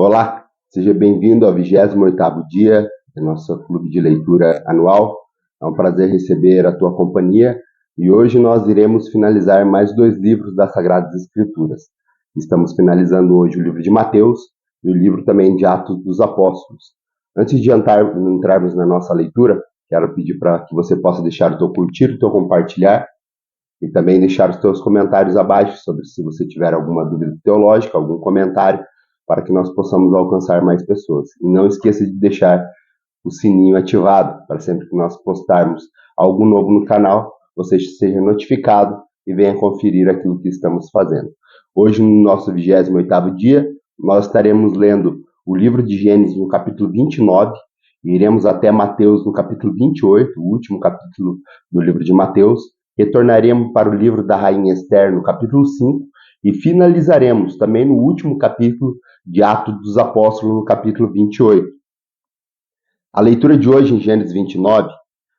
Olá, seja bem-vindo ao 28º dia do nosso clube de leitura anual. É um prazer receber a tua companhia e hoje nós iremos finalizar mais 2 livros das Sagradas Escrituras. Estamos finalizando hoje o livro de Mateus e o livro também de Atos dos Apóstolos. Antes de entrarmos na nossa leitura, quero pedir para que você possa deixar o teu curtir, o teu compartilhar e também deixar os teus comentários abaixo sobre se você tiver alguma dúvida teológica, algum comentário, para que nós possamos alcançar mais pessoas. E não esqueça de deixar o sininho ativado, para sempre que nós postarmos algo novo no canal, você seja notificado e venha conferir aquilo que estamos fazendo. Hoje, no nosso 28º dia, nós estaremos lendo o livro de Gênesis no capítulo 29, e iremos até Mateus no capítulo 28, o último capítulo do livro de Mateus. Retornaremos para o livro da Rainha Esther no capítulo 5 e finalizaremos também no último capítulo de Atos dos Apóstolos no capítulo 28. A leitura de hoje em Gênesis 29,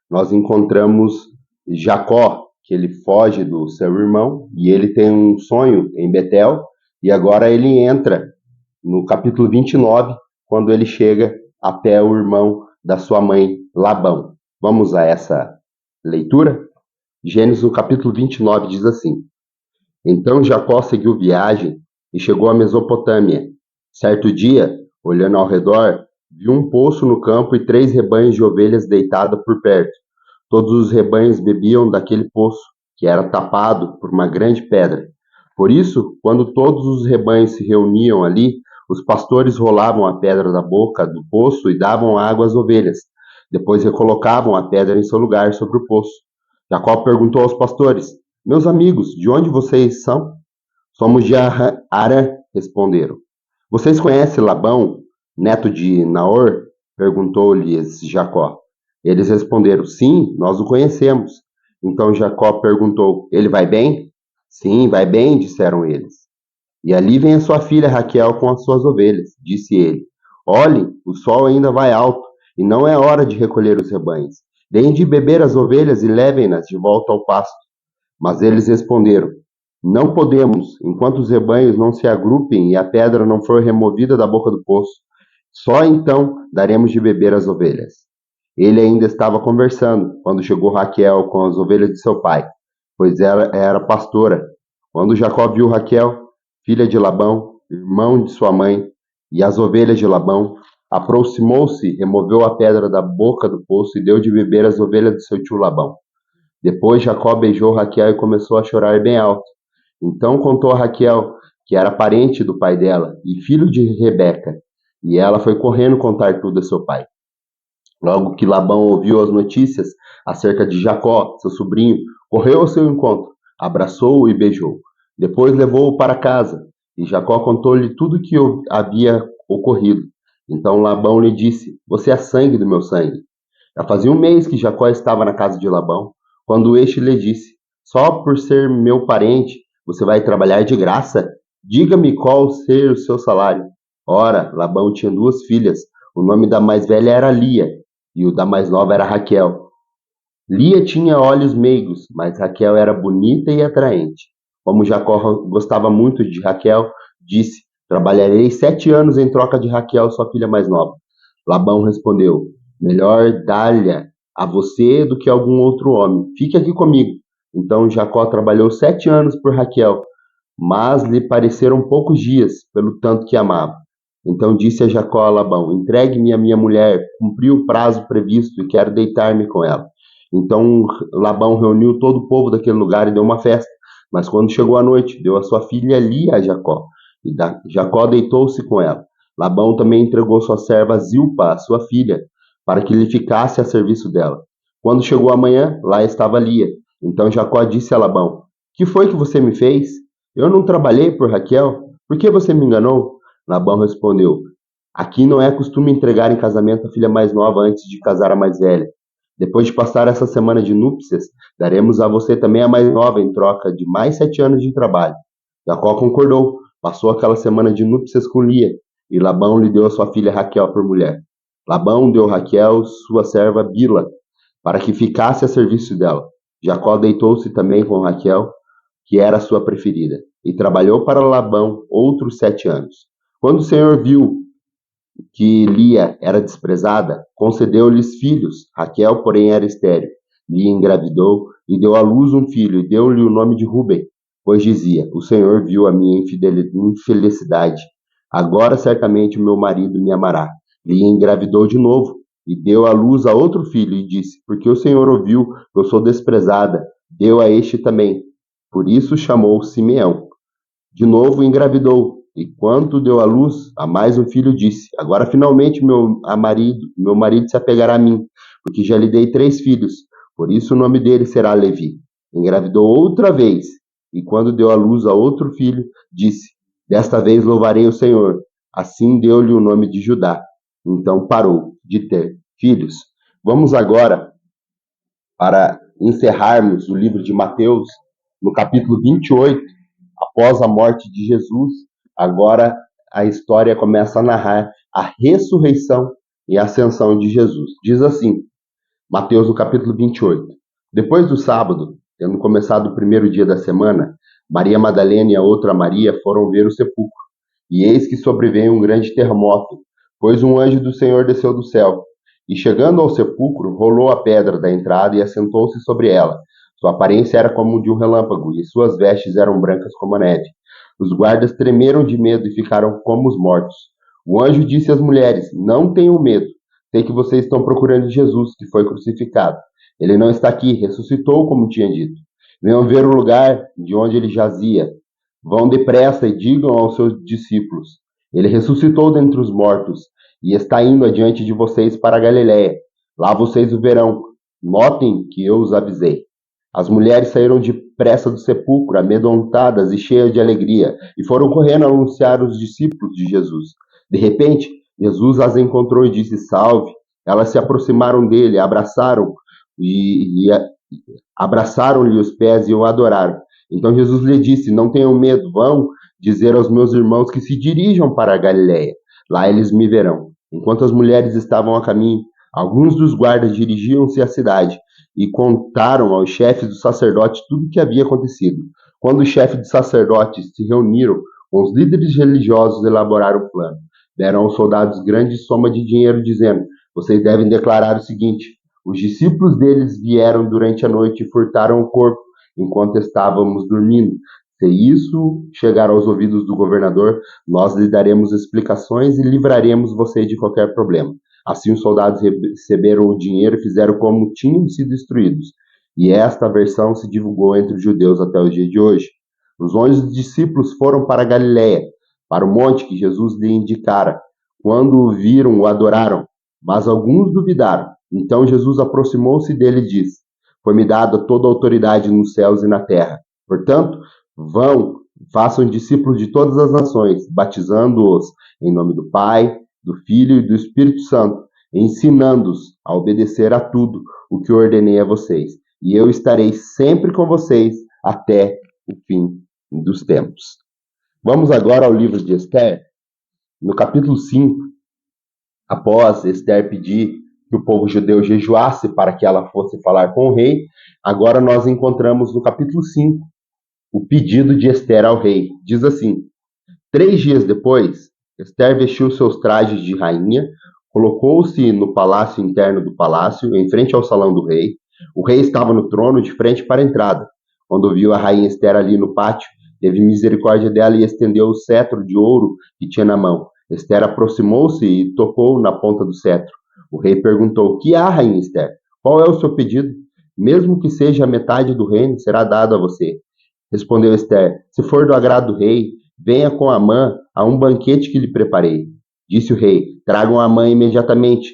nós encontramos Jacó, que ele foge do seu irmão e ele tem um sonho em Betel e agora ele entra no capítulo 29, quando ele chega até o irmão da sua mãe, Labão. Vamos a essa leitura? Gênesis, no capítulo 29, diz assim: Então Jacó seguiu viagem e chegou à Mesopotâmia. Certo dia, olhando ao redor, viu um poço no campo e 3 rebanhos de ovelhas deitados por perto. Todos os rebanhos bebiam daquele poço, que era tapado por uma grande pedra. Por isso, quando todos os rebanhos se reuniam ali, os pastores rolavam a pedra da boca do poço e davam água às ovelhas. Depois recolocavam a pedra em seu lugar sobre o poço. Jacó perguntou aos pastores: Meus amigos, de onde vocês são? Somos de Arã, responderam. Vocês conhecem Labão, neto de Naor? Perguntou-lhes Jacó. Eles responderam: Sim, nós o conhecemos. Então Jacó perguntou: Ele vai bem? Sim, vai bem, disseram eles. E ali vem a sua filha Raquel com as suas ovelhas, disse ele. Olhem, o sol ainda vai alto, e não é hora de recolher os rebanhos. Deem de beber as ovelhas e levem-nas de volta ao pasto. Mas eles responderam: Não podemos, enquanto os rebanhos não se agrupem e a pedra não for removida da boca do poço. Só então daremos de beber às ovelhas. Ele ainda estava conversando quando chegou Raquel com as ovelhas de seu pai, pois ela era pastora. Quando Jacó viu Raquel, filha de Labão, irmão de sua mãe, e as ovelhas de Labão, aproximou-se, removeu a pedra da boca do poço e deu de beber às ovelhas de seu tio Labão. Depois Jacó beijou Raquel e começou a chorar bem alto. Então contou a Raquel que era parente do pai dela e filho de Rebeca, e ela foi correndo contar tudo a seu pai. Logo que Labão ouviu as notícias acerca de Jacó, seu sobrinho, correu ao seu encontro, abraçou-o e beijou. Depois levou-o para casa, e Jacó contou-lhe tudo o que havia ocorrido. Então Labão lhe disse: Você é sangue do meu sangue. Já fazia 1 mês que Jacó estava na casa de Labão, quando este lhe disse: Só por ser meu parente, você vai trabalhar de graça? Diga-me qual ser o seu salário. Ora, Labão tinha 2 filhas. O nome da mais velha era Lia, e o da mais nova era Raquel. Lia tinha olhos meigos, mas Raquel era bonita e atraente. Como Jacó gostava muito de Raquel, disse: Trabalharei 7 anos em troca de Raquel, sua filha mais nova. Labão respondeu: Melhor dar-lhe a você do que a algum outro homem. Fique aqui comigo. Então Jacó trabalhou 7 anos por Raquel, mas lhe pareceram poucos dias, pelo tanto que amava. Então disse a Jacó a Labão: Entregue-me a minha mulher, cumpri o prazo previsto e quero deitar-me com ela. Então Labão reuniu todo o povo daquele lugar e deu uma festa. Mas quando chegou a noite, deu a sua filha Lia a Jacó, e Jacó deitou-se com ela. Labão também entregou sua serva Zilpa, a sua filha, para que lhe ficasse a serviço dela. Quando chegou a manhã, lá estava Lia. Então Jacó disse a Labão: Que foi que você me fez? Eu não trabalhei por Raquel? Por que você me enganou? Labão respondeu: Aqui não é costume entregar em casamento a filha mais nova antes de casar a mais velha. Depois de passar essa semana de núpcias, daremos a você também a mais nova em troca de mais 7 anos de trabalho. Jacó concordou, passou aquela semana de núpcias com Lia, e Labão lhe deu a sua filha Raquel por mulher. Labão deu Raquel, sua serva Bila, para que ficasse a serviço dela. Jacó deitou-se também com Raquel, que era a sua preferida, e trabalhou para Labão outros 7 anos. Quando o Senhor viu que Lia era desprezada, concedeu-lhes filhos. Raquel, porém, era estéril. Lia engravidou e deu à luz um filho, e deu-lhe o nome de Ruben, pois dizia: O Senhor viu a minha infelicidade. Agora certamente o meu marido me amará. Lia engravidou de novo e deu à luz a outro filho, e disse: Porque o Senhor ouviu que eu sou desprezada, deu a este também. Por isso chamou Simeão. De novo engravidou, e quando deu à luz a mais um filho, disse: Agora finalmente meu marido se apegará a mim, porque já lhe dei 3 filhos. Por isso o nome dele será Levi. Engravidou outra vez, e quando deu à luz a outro filho, disse: Desta vez louvarei o Senhor. Assim deu-lhe o nome de Judá. Então parou de ter filhos. Vamos agora, para encerrarmos o livro de Mateus, no capítulo 28. Após a morte de Jesus, agora a história começa a narrar a ressurreição e a ascensão de Jesus. Diz assim, Mateus no capítulo 28. Depois do sábado, tendo começado o primeiro dia da semana, Maria Madalena e a outra Maria foram ver o sepulcro. E eis que sobreveio um grande terremoto, pois um anjo do Senhor desceu do céu. E chegando ao sepulcro, rolou a pedra da entrada e assentou-se sobre ela. Sua aparência era como de um relâmpago, e suas vestes eram brancas como a neve. Os guardas tremeram de medo e ficaram como os mortos. O anjo disse às mulheres: Não tenham medo. Sei que vocês estão procurando Jesus, que foi crucificado. Ele não está aqui, ressuscitou, como tinha dito. Venham ver o lugar de onde ele jazia. Vão depressa e digam aos seus discípulos: Ele ressuscitou dentre os mortos e está indo adiante de vocês para a Galiléia. Lá vocês o verão. Notem que eu os avisei. As mulheres saíram depressa do sepulcro, amedrontadas e cheias de alegria, e foram correndo anunciar os discípulos de Jesus. De repente, Jesus as encontrou e disse: Salve! Elas se aproximaram dele, abraçaram-lhe os pés e o adoraram. Então Jesus lhe disse: Não tenham medo, vão dizer aos meus irmãos que se dirijam para a Galiléia. Lá eles me verão. Enquanto as mulheres estavam a caminho, alguns dos guardas dirigiam-se à cidade e contaram aos chefes dos sacerdotes tudo o que havia acontecido. Quando os chefes dos sacerdotes se reuniram com os líderes religiosos, elaboraram o plano. Deram aos soldados grande soma de dinheiro, dizendo: Vocês devem declarar o seguinte: os discípulos deles vieram durante a noite e furtaram o corpo enquanto estávamos dormindo. Se isso chegar aos ouvidos do governador, nós lhe daremos explicações e livraremos você de qualquer problema. Assim os soldados receberam o dinheiro e fizeram como tinham sido instruídos. E esta versão se divulgou entre os judeus até o dia de hoje. Os 11 discípulos foram para Galiléia, para o monte que Jesus lhe indicara. Quando o viram, o adoraram, mas alguns duvidaram. Então Jesus aproximou-se dele e disse: Foi-me dada toda a autoridade nos céus e na terra. Portanto, vão, façam discípulos de todas as nações, batizando-os em nome do Pai, do Filho e do Espírito Santo, ensinando-os a obedecer a tudo o que ordenei a vocês. E eu estarei sempre com vocês até o fim dos tempos. Vamos agora ao livro de Esther, no capítulo 5. Após Esther pedir que o povo judeu jejuasse para que ela fosse falar com o rei, agora nós encontramos no capítulo 5 o pedido de Esther ao rei. Diz assim: 3 dias depois, Esther vestiu seus trajes de rainha, colocou-se no palácio interno do palácio, em frente ao salão do rei. O rei estava no trono, de frente para a entrada. Quando viu a rainha Esther ali no pátio, teve misericórdia dela e estendeu o cetro de ouro que tinha na mão. Esther aproximou-se e tocou na ponta do cetro. O rei perguntou: Que há, rainha Esther? Qual é o seu pedido? Mesmo que seja a metade do reino, será dado a você. Respondeu Esther: Se for do agrado do rei, venha com Amã a um banquete que lhe preparei. Disse o rei: Tragam Amã imediatamente,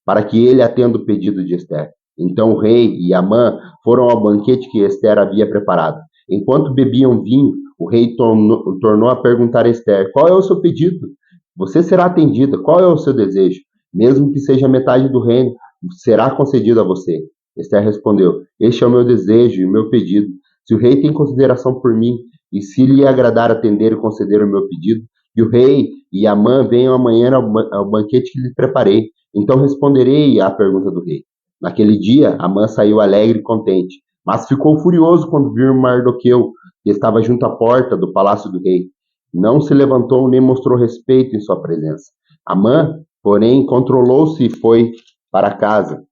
para que ele atenda o pedido de Esther. Então o rei e Amã foram ao banquete que Esther havia preparado. Enquanto bebiam vinho, o rei tornou a perguntar a Esther: Qual é o seu pedido? Você será atendida. Qual é o seu desejo? Mesmo que seja metade do reino, será concedido a você. Esther respondeu: Este é o meu desejo e o meu pedido. Se o rei tem consideração por mim, e se lhe agradar atender e conceder o meu pedido, que o rei e Amã venham amanhã ao banquete que lhe preparei. Então responderei à pergunta do rei. Naquele dia, Amã saiu alegre e contente, mas ficou furioso quando viu Mardoqueu, que estava junto à porta do palácio do rei. Não se levantou nem mostrou respeito em sua presença. Amã porém controlou-se e foi para casa.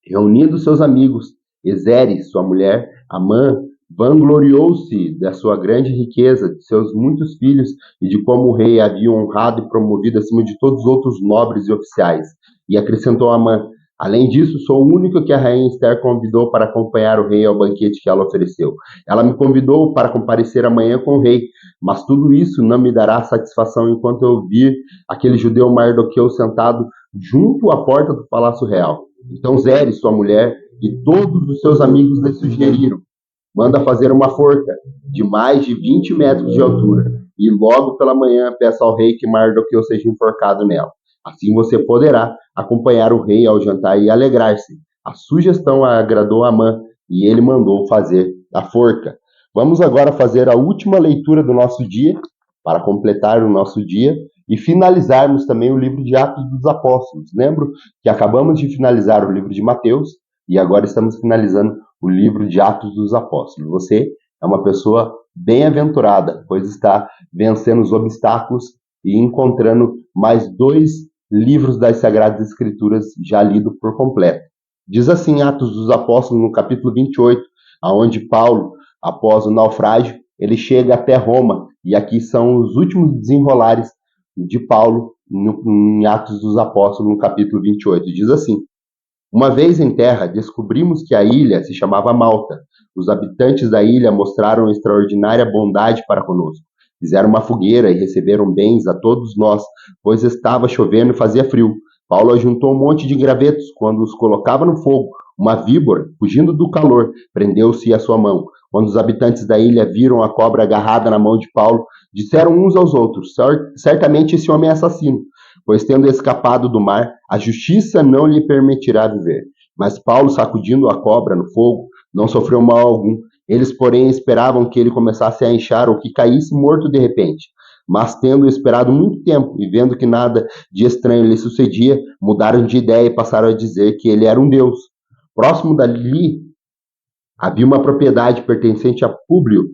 Reunindo seus amigos, Ezeres, sua mulher, Amã, vangloriou-se da sua grande riqueza, de seus muitos filhos e de como o rei havia honrado e promovido acima de todos os outros nobres e oficiais. E acrescentou Amã: além disso, sou o único que a rainha Esther convidou para acompanhar o rei ao banquete que ela ofereceu. Ela me convidou para comparecer amanhã com o rei, mas tudo isso não me dará satisfação enquanto eu vir aquele judeu Mardoqueu sentado junto à porta do palácio real. Então Zeres, sua mulher, e todos os seus amigos lhe sugeriram: manda fazer uma forca de mais de 20 metros de altura, e logo pela manhã peça ao rei que Mardoqueu seja enforcado nela. Assim você poderá acompanhar o rei ao jantar e alegrar-se. A sugestão agradou a Amã, e ele mandou fazer a forca. Vamos agora fazer a última leitura do nosso dia, para completar o nosso dia, e finalizarmos também o livro de Atos dos Apóstolos. Lembro que acabamos de finalizar o livro de Mateus, e agora estamos finalizando o livro de Atos dos Apóstolos. Você é uma pessoa bem-aventurada, pois está vencendo os obstáculos e encontrando mais 2 livros das Sagradas Escrituras já lidos por completo. Diz assim Atos dos Apóstolos, no capítulo 28, aonde Paulo, após o naufrágio, ele chega até Roma, e aqui são os últimos desenrolares de Paulo em Atos dos Apóstolos, no capítulo 28. Diz assim: uma vez em terra, descobrimos que a ilha se chamava Malta. Os habitantes da ilha mostraram extraordinária bondade para conosco. Fizeram uma fogueira e receberam bens a todos nós, pois estava chovendo e fazia frio. Paulo ajuntou um monte de gravetos. Quando os colocava no fogo, uma víbora, fugindo do calor, prendeu-se à sua mão. Quando os habitantes da ilha viram a cobra agarrada na mão de Paulo, disseram uns aos outros: certamente esse homem é assassino, pois tendo escapado do mar, a justiça não lhe permitirá viver. Mas Paulo, sacudindo a cobra no fogo, não sofreu mal algum. Eles, porém, esperavam que ele começasse a inchar ou que caísse morto de repente. Mas, tendo esperado muito tempo e vendo que nada de estranho lhe sucedia, mudaram de ideia e passaram a dizer que ele era um deus. Próximo dali havia uma propriedade pertencente a Públio,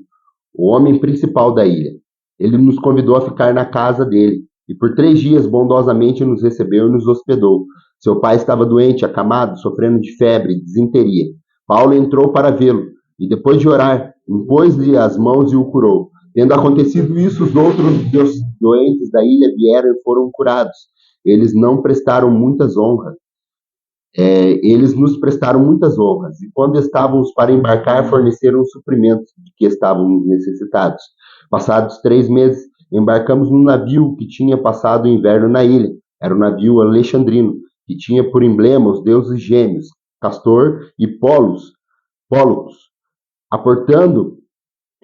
o homem principal da ilha. Ele nos convidou a ficar na casa dele, e por 3 dias bondosamente nos recebeu e nos hospedou. Seu pai estava doente, acamado, sofrendo de febre e disenteria. Paulo entrou para vê-lo, e depois de orar, impôs-lhe as mãos e o curou. Tendo acontecido isso, os outros doentes da ilha vieram e foram curados. Eles não prestaram muitas honras. Eles nos prestaram muitas honras, e quando estávamos para embarcar, forneceram os suprimentos de que estávamos necessitados. Passados 3 meses, embarcamos num navio que tinha passado o inverno na ilha. Era o navio alexandrino, que tinha por emblema os deuses gêmeos, Castor e Pólux. Aportando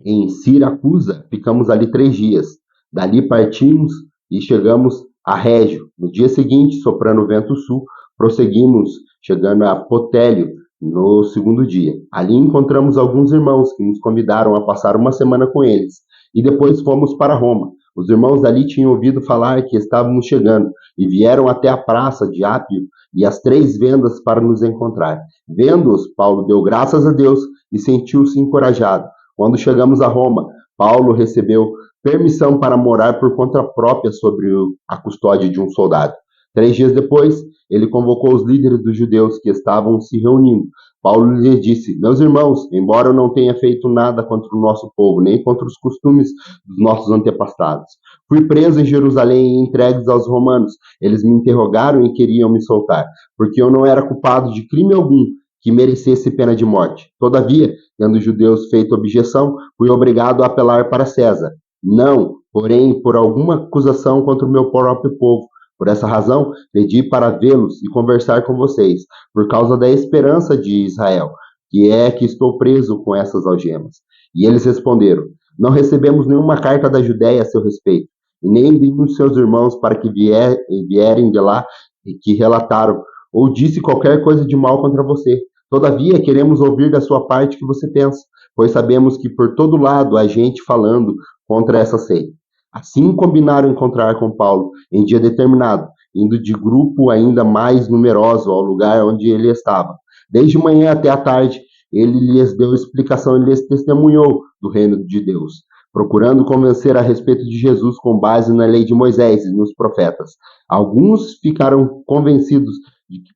em Siracusa, ficamos ali 3 dias. Dali partimos e chegamos a Régio. No dia seguinte, soprando o vento sul, prosseguimos, chegando a Potélio no segundo dia. Ali encontramos alguns irmãos que nos convidaram a passar uma semana com eles. E depois fomos para Roma. Os irmãos dali tinham ouvido falar que estávamos chegando e vieram até a praça de Ápio e as 3 vendas para nos encontrar. Vendo-os, Paulo deu graças a Deus e sentiu-se encorajado. Quando chegamos a Roma, Paulo recebeu permissão para morar por conta própria sobre a custódia de um soldado. 3 dias depois, ele convocou os líderes dos judeus que estavam se reunindo. Paulo lhes disse: meus irmãos, embora eu não tenha feito nada contra o nosso povo, nem contra os costumes dos nossos antepassados, fui preso em Jerusalém e entregue aos romanos. Eles me interrogaram e queriam me soltar, porque eu não era culpado de crime algum que merecesse pena de morte. Todavia, tendo os judeus feito objeção, fui obrigado a apelar para César. Não, porém, por alguma acusação contra o meu próprio povo. Por essa razão, pedi para vê-los e conversar com vocês, por causa da esperança de Israel, que é que estou preso com essas algemas. E eles responderam: não recebemos nenhuma carta da Judéia a seu respeito, e nem de um de seus irmãos para que vierem de lá e que relataram, ou disse qualquer coisa de mal contra você. Todavia, queremos ouvir da sua parte o que você pensa, pois sabemos que por todo lado há gente falando contra essa seita. Assim combinaram encontrar com Paulo em dia determinado, indo de grupo ainda mais numeroso ao lugar onde ele estava. Desde manhã até a tarde, ele lhes deu explicação e lhes testemunhou do reino de Deus. procurando convencer a respeito de Jesus com base na lei de Moisés e nos profetas. Alguns ficaram convencidos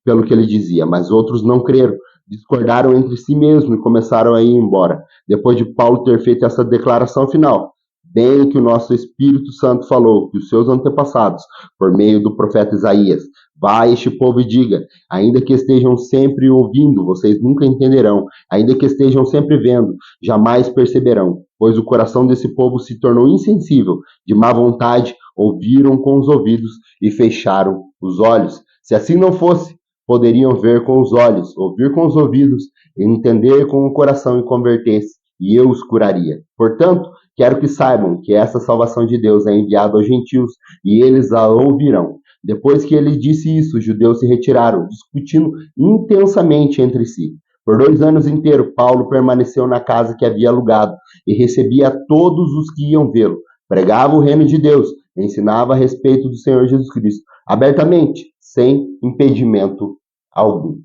pelo que ele dizia, mas outros não creram, discordaram entre si mesmos e começaram a ir embora. Depois de Paulo ter feito essa declaração final, bem que o nosso Espírito Santo falou que os seus antepassados, por meio do profeta Isaías, vá a este povo e diga, ainda que estejam sempre ouvindo, vocês nunca entenderão, ainda que estejam sempre vendo, jamais perceberão, pois o coração desse povo se tornou insensível, de má vontade, ouviram com os ouvidos e fecharam os olhos. Se assim não fosse, poderiam ver com os olhos, ouvir com os ouvidos, entender com o coração e converter-se, e eu os curaria. Portanto, quero que saibam que essa salvação de Deus é enviada aos gentios, e eles a ouvirão. Depois que ele disse isso, os judeus se retiraram, discutindo intensamente entre si. Por 2 anos inteiros, Paulo permaneceu na casa que havia alugado e recebia todos os que iam vê-lo. Pregava o reino de Deus, ensinava a respeito do Senhor Jesus Cristo, abertamente, sem impedimento algum.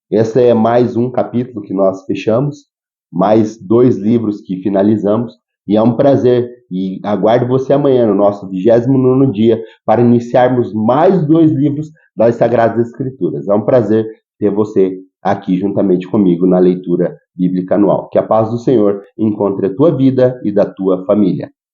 Esse é mais um capítulo que nós fechamos, mais 2 livros que finalizamos, e é um prazer. E aguardo você amanhã no nosso 29º dia para iniciarmos mais 2 livros das Sagradas Escrituras. É um prazer ter você aqui juntamente comigo na leitura bíblica anual. Que a paz do Senhor encontre a tua vida e da tua família.